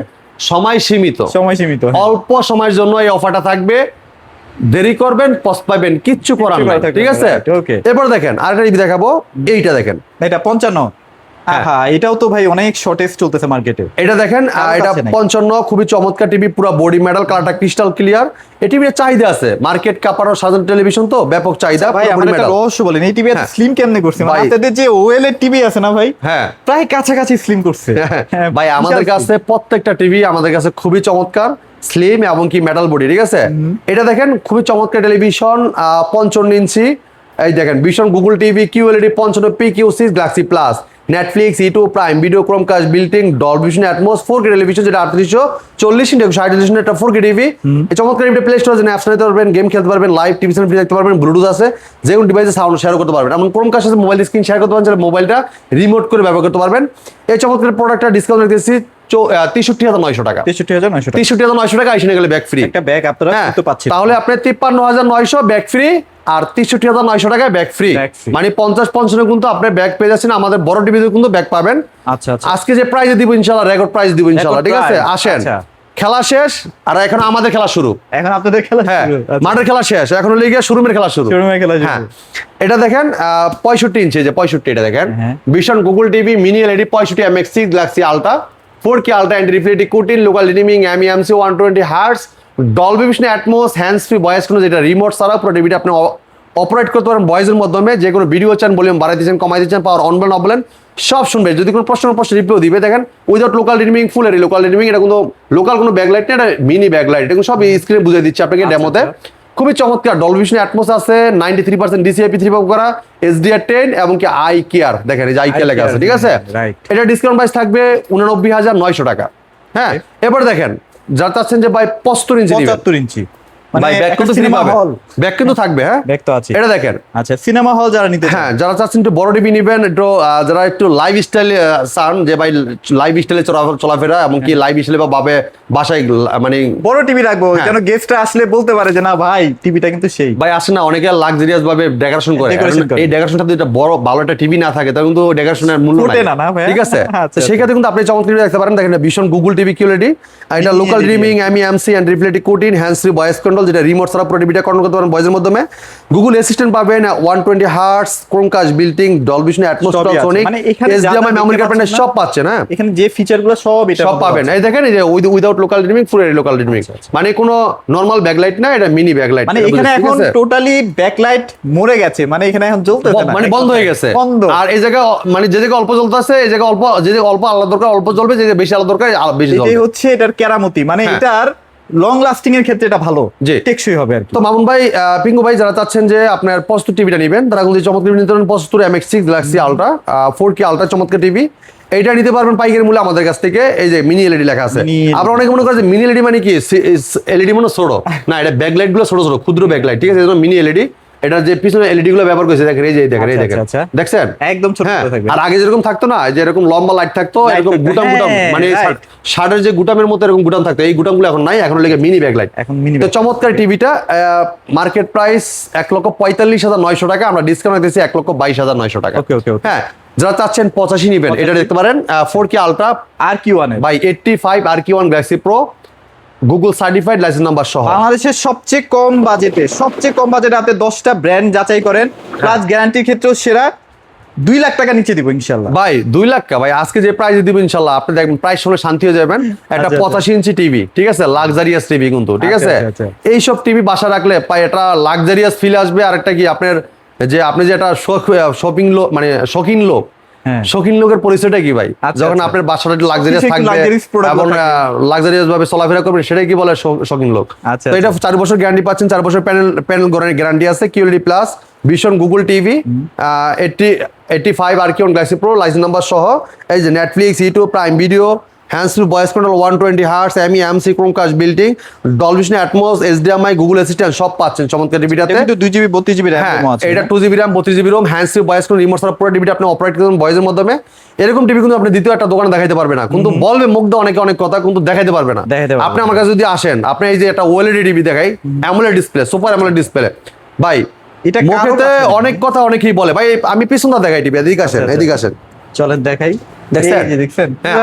Speaker 1: সময় সীমিত,
Speaker 2: সময় সীমিত।
Speaker 1: অল্প সময়ের জন্য এই অফারটা থাকবে, দেরি করবেন পস্তাবেন, কিচ্ছু করার নাই,
Speaker 2: থাকবে
Speaker 1: ঠিক
Speaker 2: না,
Speaker 1: আছে?
Speaker 2: right, okay.
Speaker 1: এরপর দেখেন আরেকটা টিভি দেখাবো, এইটা দেখেন,
Speaker 2: এটা 55। হ্যাঁ, এটাও তো ভাই অনেক শর্টেজ চলতেছে মার্কেটে।
Speaker 1: এটা দেখেন
Speaker 2: কারোর
Speaker 1: এটা
Speaker 2: কাছে নাই।
Speaker 1: 55, খুবই চমৎকার টিভি, পুরো বডি মেটাল, কালারটা ক্রিস্টাল ক্লিয়ার, এই টিভির চাহিদা আছে, মার্কেট কাপার সাধারণ টেলিভিশন তো ব্যাপক চাহিদা,
Speaker 2: ভাই
Speaker 1: পুরো
Speaker 2: আমার
Speaker 1: body
Speaker 2: একটা
Speaker 1: metal।
Speaker 2: রহস্য বলেন, এই টিভি এত
Speaker 1: হ্যাঁ।
Speaker 2: স্লিম কেমনে করছে? মানে
Speaker 1: ভাই-
Speaker 2: আপনাদের যে ওএল এর টিভি আছে না ভাই,
Speaker 1: হ্যাঁ
Speaker 2: প্রায় কাছাকাছি স্লিম করছে। হ্যাঁ,
Speaker 1: ভাই আমাদের
Speaker 2: বিশাল
Speaker 1: কাছে প্রত্যেকটা টিভি আমাদের কাছে খুবই চমৎকার, স্লিম এবং কি মেটাল বডি, ঠিক আছে? এটা দেখেন খুবই চমৎকার টেলিভিশন, 55 ইঞ্চি, এই দেখেন Vision Google TV QLED 55p Q6 Galaxy plus, Netflix, YouTube Prime Video, Chromecast, built in, Dolby Vision atoms, 4K television যেটা 3840x160 একটা 4K টিভি। এই চমৎকার টিভিটা প্লে স্টোরে অ্যাপস নিতে পারবেন, গেম খেলতে পারবেন, লাইভ টিভি চ্যানেল দেখতে পারবেন, ব্লুটুথ আছে, যে কোনো ডিভাইসে সাউন্ড শেয়ার করতে পারবেন, এবং ক্রোমকাস্টের সাথে মোবাইল স্ক্রিন শেয়ার করতে পারবেন, যেটা মোবাইলটা রিমোট করে ব্যবহার করতে পারবেন। এই চমৎকার প্রোডাক্টটা ডিসকাউন্ট রেখেছি 63,900 টাকা।
Speaker 2: 63,900 টাকা।
Speaker 1: 63,900 টাকা আইসে গেলে ব্যাক ফ্রি।
Speaker 2: একটা ব্যাগ আপনারা
Speaker 1: হ্যাঁ,
Speaker 2: কিন্তু পাচ্ছেন।
Speaker 1: তাহলে আপনি 53,900 ব্যাক ফ্রি আর 63,900 টাকায় ব্যাগ ফ্রি,
Speaker 2: Bag free।
Speaker 1: মানে 50-55 কিন্তু আপনি ব্যাগ পেয়ে যাচ্ছেন, আমাদের বড় টিভিতে কিন্তু ব্যাগ পাবেন।
Speaker 2: আচ্ছা, আচ্ছা।
Speaker 1: আজকে যে প্রাইজে দিব ইনশাআল্লাহ, রেকর্ড প্রাইস দিব ইনশাআল্লাহ, ঠিক আছে?
Speaker 2: price,
Speaker 1: আসেন,
Speaker 2: আচ্ছা।
Speaker 1: খেলা শেষ আর এখন আমাদের খেলা শুরু।
Speaker 2: এখন আপনাদের খেলা
Speaker 1: হ্যাঁ,
Speaker 2: শুরু। আচ্ছা।
Speaker 1: মাঠের খেলা শেষ, এখন হলে গিয়ে শোরুমের খেলা শুরু।
Speaker 2: শোরুমের খেলা শুরু।
Speaker 1: হ্যাঁ, এটা দেখেন 65 ইঞ্চি, যে 65, এটা দেখেন
Speaker 2: হ্যাঁ।
Speaker 1: Vision Google TV mini LED 65 MX6 galaxy ultra 4K ultra and reflective coating, local লিমিং, MEMC 120 hertz, Dolby Vision Atmos, hands free voice কোনো, যেটা রিমোট ছাড়া পুরো টিভিটা আপনি অপারেট করতে পারেন ভয়েসের মাধ্যমে, যে কোনো ভিডিও চান, ভলিউম বাড়াই দিচ্ছেন, কমাই দিচ্ছেন, পাওয়ার অন বলেন অফ বলেন সব শুনবে। যদি কোনো প্রশ্ন রিপ্লাই দিবে, দেখেন উইদাউট লোকাল রিমিং, ফুল এর লোকাল রিমিং, এটা কিন্তু লোকাল কোনো ব্যাকলাইট না, এটা মিনি ব্যাকলাইট, এটা সব স্ক্রিনে বুঝিয়ে দিচ্ছি আপনাকে ডেমোতে। খুবই চমৎকার ডলবি ভিশন অ্যাটমস আছে, 93% DCI-P3 করা, HDR10 এবং কি আই কেয়ার, দেখেন এই যে আই কেয়ার লেখা আছে, ঠিক আছে?
Speaker 2: Right.
Speaker 1: এটা ডিসকাউন্ট প্রাইস থাকবে 89,900 টাকা। হ্যাঁ, এবার দেখেন যারা চাচ্ছেন যে ভাই 75 ইঞ্চি নেবেন,
Speaker 2: 75 ইঞ্চি,
Speaker 1: ভাই ব্যাক কিন্তু ফ্রি
Speaker 2: সিনেমা
Speaker 1: পাবে,
Speaker 2: হল
Speaker 1: ব্যাক কিন্তু থাকবে। হ্যাঁ,
Speaker 2: ব্যাগ তো আছে।
Speaker 1: এটা দেখেন।
Speaker 2: আচ্ছা, সিনেমা হল যারা নিতে চান,
Speaker 1: হ্যাঁ, যারা চাচ্ছেন একটু বড় টিভি নেবেন, একটু যারা একটু লাইভ স্টাইল চান, যে ভাই লাইভ স্টাইলে চলাফেরা এবং কি লাইভ স্টাইলে বা বাবে বাসায় মানে
Speaker 2: বড় টিভি রাখবো
Speaker 1: হ্যাঁ।
Speaker 2: যেন গেস্টরা আসলে বলতে পারে যে না ভাই টিভিটা কিন্তু সেই।
Speaker 1: ভাই আসে না, অনেকে লাক্সারিয়াস ভাবে ডেকোরেশন করে,
Speaker 2: Decoration
Speaker 1: এখন
Speaker 2: করে।
Speaker 1: এই ডেকোরেশনটা যদি একটা বড় ভালো একটা টিভি না থাকে তাহলে কিন্তু ডেকোরেশনের মূল্য
Speaker 2: ফুটে
Speaker 1: নাই,
Speaker 2: না, না ভাই?
Speaker 1: ঠিক আছে?
Speaker 2: আচ্ছা,
Speaker 1: তো সেই ক্ষেত্রে কিন্তু আপনি চমৎকার দেখতে পারেন, দেখেন ভীষণ গুগল টিভি কিউএলইডি, এটা লোকাল রিমিং, MEMC and reflective coating, hands free voice control, যেটা রিমোট ছাড়া পুরো টিভিটা কন্ট্রোল করতে পারেন ভয়েসের মাধ্যমে। গুগল অ্যাসিস্ট্যান্ট পাবেন 120 hertz, Chromecast built in, Dolby Vision, atoms,
Speaker 2: সবই আছে।
Speaker 1: সনিক,
Speaker 2: মানে এখানে যা
Speaker 1: HDMI
Speaker 2: যা
Speaker 1: মেমরি
Speaker 2: দেখতে
Speaker 1: কার্ড
Speaker 2: পাচ্ছেন
Speaker 1: সব পাচ্ছেন। হ্যাঁ,
Speaker 2: এখানে যে ফিচারগুলো সব এটা
Speaker 1: সব পাবেন। এই দেখেন, এই যে উইদাউট লোকাল রিডিমিং, ফুল লোকাল রিডিমিং, মানে কোনো নরমাল ব্যাকলাইট না, এটা মিনি ব্যাকলাইট।
Speaker 2: মানে এখানে এখন টোটালি ব্যাকলাইট মরে গেছে, মানে এখানে এখন জ্বলতেছে না,
Speaker 1: মানে বন্ধ হয়ে গেছে।
Speaker 2: বন্ধ।
Speaker 1: আর এই জায়গায় মানে যে জায়গায় অল্প জ্বলতে আছে, এই জায়গায় অল্প, যে জায়গায় অল্প আলাদা দরকার অল্প জ্বলবে, যে জায়গায় বেশি আলাদা দরকার বেশি জ্বলবে।
Speaker 2: এটাই হচ্ছে এটার কেরামতি, মানে
Speaker 1: হ্যাঁ।
Speaker 2: এটার লং লাস্টিং এর ক্ষেত্রে এটা ভালো,
Speaker 1: জি।
Speaker 2: টেকসই হবে আর কি।
Speaker 1: তো মামুন ভাই, পিঙ্কু ভাই, যারা চাচ্ছেন যে আপনার পঁচাত্তর টিভিটা নেবেন, তারা কিন্তু চমৎকার নিতে পারেন 75 MX6 galaxy ultra 4K ultra চমৎকার টিভি। এইটা নিতে পারবেন পাইকারি মূল্যে আমাদের কাছ থেকে। এই যে মিনি এলইডি লেখা আছে।
Speaker 2: Mini LED
Speaker 1: আবার অনেকে মনে করে যে মিনি এলইডি মানে কি, এলইডি মানে ছোট না, এটা ব্যাকলাইট গুলো ছোট ছোট ক্ষুদ্র ব্যাকলাইট, ঠিক আছে, এজন্য মিনি এলইডি। এটা যে পিছনে এলইডি গুলো ব্যবহার করেছে, দেখেন, এই যে দেখেন, এই দেখেন,
Speaker 2: আচ্ছা, আচ্ছা।
Speaker 1: দেখছেন
Speaker 2: একদম ছোট
Speaker 1: হ্যাঁ।
Speaker 2: ছোট থাকবে।
Speaker 1: আর আগে যেরকম থাকতো না, যে এরকম লম্বা লাইট থাকতো,
Speaker 2: Light
Speaker 1: এরকম
Speaker 2: থাকতো,
Speaker 1: গুটাম গুটাম,
Speaker 2: হ্যাঁ,
Speaker 1: মানে
Speaker 2: right.
Speaker 1: শার্টের যে গুটামের মতো এরকম গুটাম থাকতো, এই গুটামগুলো এখন নাই, এখন লেগে মিনি ব্যাকলাইট।
Speaker 2: এখন মিনি
Speaker 1: তো চমৎকার টিভিটা মার্কেট প্রাইস 1,45,900 টাকা, আমরা ডিসকাউন্ট দিয়েছি 1,22,900 টাকা।
Speaker 2: ওকে ওকে ওকে।
Speaker 1: হ্যাঁ, যারা চাচ্ছেন 85 নিবেন, এটা দেখতে পারেন 4K আলট্রা
Speaker 2: আর কি one
Speaker 1: by 85 RQ1 galaxy pro, Google certified, licence number সহ।
Speaker 2: বাংলাদেশের সবচেয়ে কম বাজেটে আপনি 10টা ব্র্যান্ড যাচাই করেন, প্লাস গ্যারান্টির ক্ষেত্রেও সেরা, 2 লাখ টাকা নিচে দিব ইনশাল্লাহ।
Speaker 1: ভাই 2 লাখ টাকা, ভাই আজকে যে প্রাইস দিব ইনশাল্লাহ, আপনি দেখবেন প্রাইস শুনে শান্তি হয়ে যাবেন। একটা
Speaker 2: আচ্ছা,
Speaker 1: 85 ইঞ্চি টিভি, ঠিক আছে, লাক্সারিয়াস টিভি কিন্তু, ঠিক
Speaker 2: আচ্ছা,
Speaker 1: আছে।
Speaker 2: আচ্ছা,
Speaker 1: এইসব টিভি বাসা রাখলে এটা লাক্সারিয়াস ফিল আসবে। আর একটা কি, আপনার যে আপনি যে একটা শপিং লোক, মানে শৌখিন লোক,
Speaker 2: হ্যাঁ।
Speaker 1: শৌখিন লোকের পরিচয়টা কি ভাই?
Speaker 2: আচ্ছা,
Speaker 1: যখন
Speaker 2: আচ্ছা।
Speaker 1: আপনার বাসাটা একটু লাক্সারিয়াস
Speaker 2: কিছু একটু
Speaker 1: থাকবে
Speaker 2: luxurious product
Speaker 1: এবং
Speaker 2: থাকবে।
Speaker 1: লাক্সারিয়াস ভাবে চলাফেরা করবেন, সেটাই কি বলে শৌখিন লোক।
Speaker 2: আচ্ছা,
Speaker 1: তো এটা
Speaker 2: আচ্ছা।
Speaker 1: 4 বছর গ্যারান্টি পাচ্ছেন, 4 বছর প্যানেল গ্যারান্টি আছে, QLED plus, vision, Google TV, 85 RQ1 galaxy pro, licence number সহ। এই যে Netflix, YouTube, Prime video, hands free voice control, 120 hertz, MC, Chromecast built in, Dolby Vision, atoms, HDMI, Google assistant সব পাচ্ছেন চমৎকার টিভিটাতে।
Speaker 2: এটা কিন্তু 2GB 32GB RAM
Speaker 1: হ্যাঁ,
Speaker 2: আছে।
Speaker 1: এটা 2GB RAM 32GB ROM, hands free voice control, remote ছাড়া পুরো টিভিটা আপনি অপারেট করবেন ভয়েসের মাধ্যমে। এরকম টিভি কিন্তু আপনি দ্বিতীয় একটা দোকানে দেখাইতে পারবে না, কিন্তু বলবে মুগ্ধ অনেকে অনেক কথা, কিন্তু দেখাইতে পারবে না।
Speaker 2: দেখাইতে পারবে
Speaker 1: আপনি
Speaker 2: না।
Speaker 1: আমার কাছে যদি আসেন, আপনি এই যে একটা OLED টিভি দেখাই, AMOLED display, super AMOLED display, ভাই
Speaker 2: এটা কারো
Speaker 1: মুখেতে
Speaker 2: কাছে নেই।
Speaker 1: অনেক কথা অনেকেই বলে, ভাই আমি পিছনটা দেখাই টিভি, এদিকে আসেন,
Speaker 2: আচ্ছা,
Speaker 1: এদিকে আসেন।
Speaker 2: চলেন দেখাই।
Speaker 1: দেখছেন?
Speaker 2: এই যে দেখছেন?
Speaker 1: হ্যাঁ,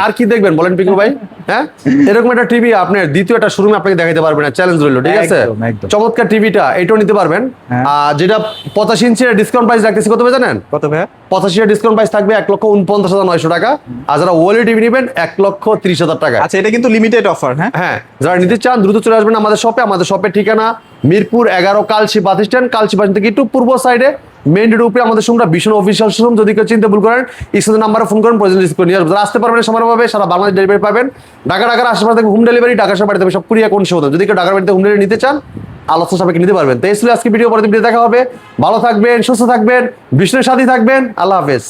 Speaker 1: আর কি দেখবেন বলেন পিকু ভাই? হ্যাঁ, এরকম একটা টিভি আপনার দ্বিতীয় একটা শোরুমে আপনাকে দেখাইতে পারবে না, চ্যালেঞ্জ রইল, ঠিক আছে।
Speaker 2: একদম, একদম।
Speaker 1: চমৎকার টিভিটা এটাও নিতে পারবেন।
Speaker 2: হ্যাঁ।
Speaker 1: আর যেটা 85 ইঞ্চির ডিসকাউন্ট প্রাইস রাখতেছি কত হবে জানেন?
Speaker 2: কত ভাইয়া?
Speaker 1: 85 এর ডিসকাউন্ট প্রাইস থাকবে 1,49,900 টাকা। আর যারা ওএলইডি টিভি নেবেন 1,30,000 টাকা।
Speaker 2: আচ্ছা, এটা কিন্তু লিমিটেড অফার। হ্যাঁ,
Speaker 1: হ্যাঁ, যারা নিতে চান দ্রুত চলে আসবেন আমাদের শপে। আমাদের শপের ঠিকানা মিরপুর 11 কালশি বাস স্ট্যান্ড, কালশি বাস থেকে একটু পূর্ব সাইডে মেইন রোড উপরে আমাদের শোরুমটা ভীষণ অফিসিয়াল শোরুম। যদি কেউ চিন্তা ভুল করেন, স্ক্রিনে নাম্বারে ফোন করেন, প্রয়োজন রিসিভ করে নিয়ে আসবেন। যারা আসতে পারবেন সময় পাবে, সারা বাংলাদেশ ডেলিভারি পাবেন। ঢাকার আশেপাশে থেকে হোম ডেলিভারি, ঢাকার সব বাড়িতে সব কুরিয়ার কোন সেবা। যদি কেউ ঢাকার বাড়িতে হোম ডেলিভারি নিতে চান, আলোচনা সাপেক্ষে নিতে পারবেন। তো এই ছিল আজকে ভিডিও, পরে দেখা হবে। ভালো থাকবেন, সুস্থ থাকবেন, বিষ্ণুর সাথে থাকবেন। আল্লাহ হাফেজ।